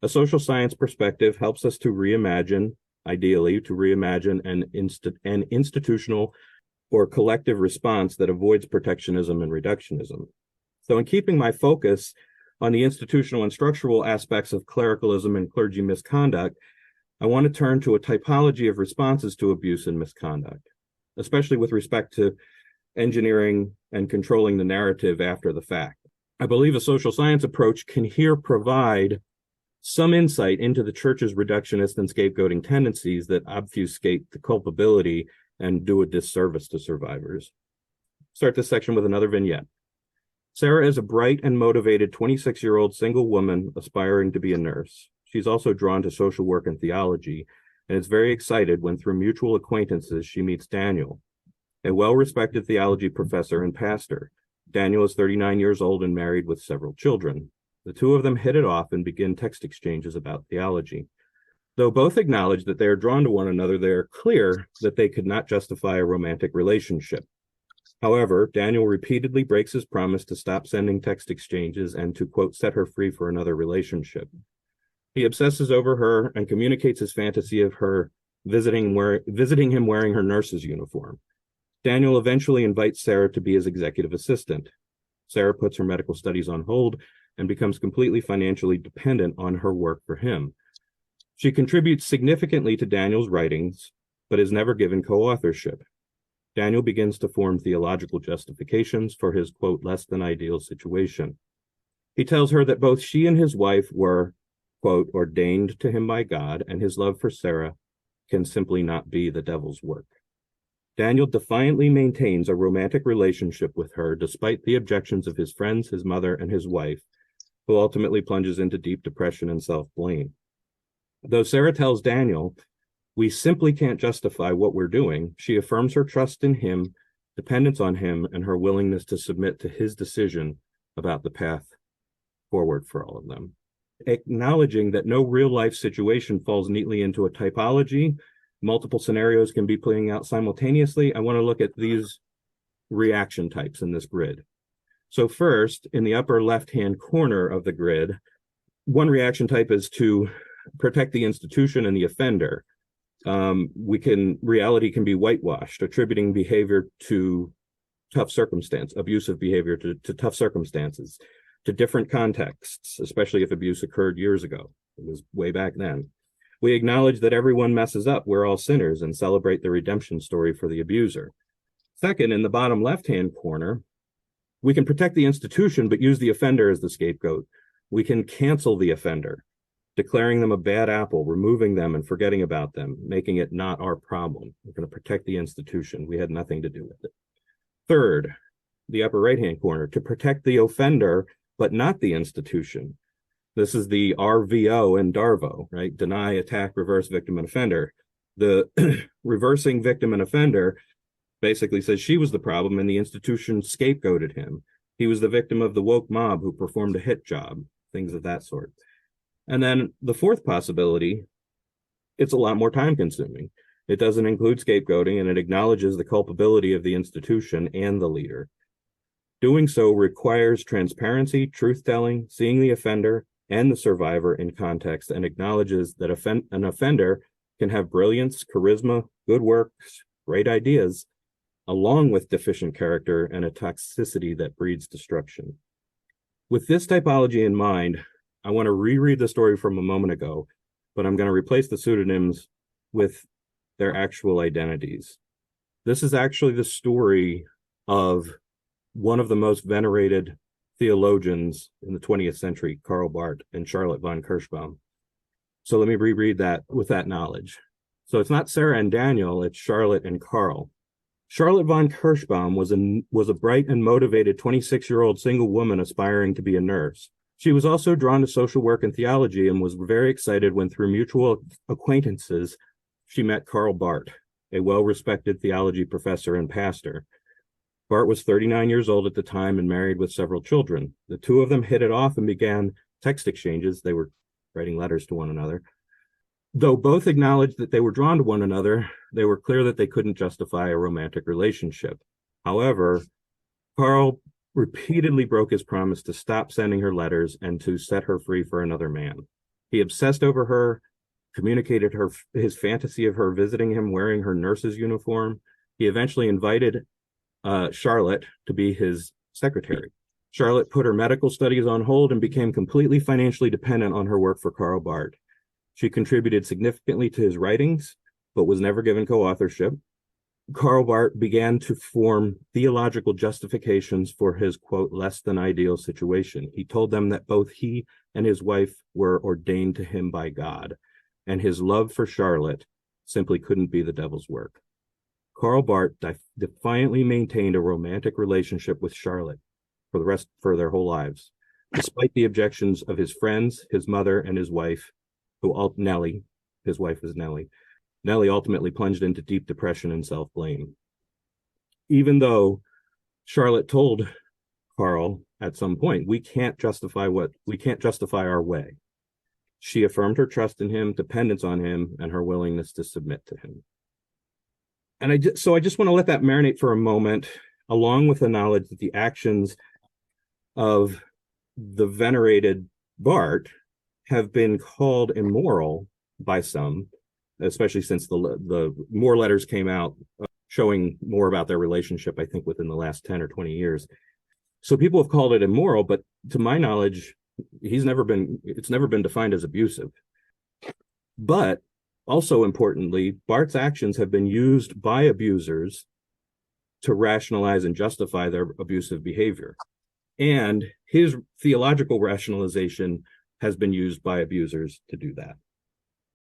A social science perspective helps us to reimagine, ideally, to reimagine an institutional or collective response that avoids protectionism and reductionism. So in keeping my focus on the institutional and structural aspects of clericalism and clergy misconduct, I want to turn to a typology of responses to abuse and misconduct, especially with respect to engineering and controlling the narrative after the fact. I believe a social science approach can here provide some insight into the church's reductionist and scapegoating tendencies that obfuscate the culpability and do a disservice to survivors. Start this section with another vignette. Sarah is a bright and motivated 26-year-old single woman aspiring to be a nurse. She's also drawn to social work and theology, and is very excited when through mutual acquaintances she meets Daniel, a well-respected theology professor and pastor. Daniel is 39 years old and married with several children. The two of them hit it off and begin text exchanges about theology. Though both acknowledge that they are drawn to one another, they are clear that they could not justify a romantic relationship. However, Daniel repeatedly breaks his promise to stop sending text exchanges and to, quote, set her free for another relationship. He obsesses over her and communicates his fantasy of her visiting him wearing her nurse's uniform. Daniel eventually invites Sarah to be his executive assistant. Sarah puts her medical studies on hold and becomes completely financially dependent on her work for him. She contributes significantly to Daniel's writings, but is never given co-authorship. Daniel begins to form theological justifications for his, quote, less than ideal situation. He tells her that both she and his wife were, quote, ordained to him by God, and his love for Sarah can simply not be the devil's work. Daniel defiantly maintains a romantic relationship with her despite the objections of his friends, his mother, and his wife, who ultimately plunges into deep depression and self-blame. Though Sarah tells Daniel, we simply can't justify what we're doing, she affirms her trust in him, dependence on him, and her willingness to submit to his decision about the path forward for all of them. Acknowledging that no real-life situation falls neatly into a typology, multiple scenarios can be playing out simultaneously, I want to look at these reaction types in this grid. So first, in the upper left-hand corner of the grid, one reaction type is to protect the institution and the offender. Reality can be whitewashed, attributing behavior to tough circumstance, abusive behavior to tough circumstances, to different contexts, especially if abuse occurred years ago. It was way back then. We acknowledge that everyone messes up, we're all sinners, and celebrate the redemption story for the abuser. Second, in the bottom left-hand corner, we can protect the institution, but use the offender as the scapegoat. We can cancel the offender, declaring them a bad apple, removing them and forgetting about them, making it not our problem. We're going to protect the institution. We had nothing to do with it. Third, the upper right-hand corner, to protect the offender, but not the institution. This is the RVO and DARVO, right? Deny, attack, reverse, victim, and offender. The reversing victim and offender basically says she was the problem and the institution scapegoated him. He was the victim of the woke mob who performed a hit job, things of that sort. And then the fourth possibility, it's a lot more time consuming. It doesn't include scapegoating, and it acknowledges the culpability of the institution and the leader. Doing so requires transparency, truth-telling, seeing the offender and the survivor in context, and acknowledges that an offender can have brilliance, charisma, good works, great ideas, along with deficient character and a toxicity that breeds destruction. With this typology in mind, I want to reread the story from a moment ago, but I'm going to replace the pseudonyms with their actual identities. This is actually the story of one of the most venerated theologians in the 20th century, Karl Barth and Charlotte von Kirschbaum. So let me reread that with that knowledge. So it's not Sarah and Daniel, it's Charlotte and Karl. Charlotte von Kirschbaum was a bright and motivated 26-year-old single woman aspiring to be a nurse. She was also drawn to social work and theology and was very excited when through mutual acquaintances, she met Karl Barth, a well-respected theology professor and pastor. Barth was 39 years old at the time and married with several children. The two of them hit it off and began text exchanges. They were writing letters to one another. Though both acknowledged that they were drawn to one another, they were clear that they couldn't justify a romantic relationship. However, Karl repeatedly broke his promise to stop sending her letters and to set her free for another man. He obsessed over her, communicated his fantasy of her visiting him wearing her nurse's uniform. He eventually invited Charlotte to be his secretary. Charlotte put her medical studies on hold and became completely financially dependent on her work for Karl Barth. She contributed significantly to his writings, but was never given co-authorship. Karl Barth began to form theological justifications for his, quote, less than ideal situation. He told them that both he and his wife were ordained to him by God, and his love for Charlotte simply couldn't be the devil's work. Karl Barth defiantly maintained a romantic relationship with Charlotte for their whole lives, despite the objections of his friends, his mother, and his wife, Nellie. His wife is Nellie. Nellie ultimately plunged into deep depression and self-blame. Even though Charlotte told Karl at some point, we can't justify our way. She affirmed her trust in him, dependence on him, and her willingness to submit to him. And I just want to let that marinate for a moment, along with the knowledge that the actions of the venerated Barth have been called immoral by some, especially since the more letters came out showing more about their relationship, I think, within the last 10 or 20 years. So people have called it immoral, but to my knowledge, it's never been defined as abusive. But also importantly, Barth's actions have been used by abusers to rationalize and justify their abusive behavior. And his theological rationalization has been used by abusers to do that.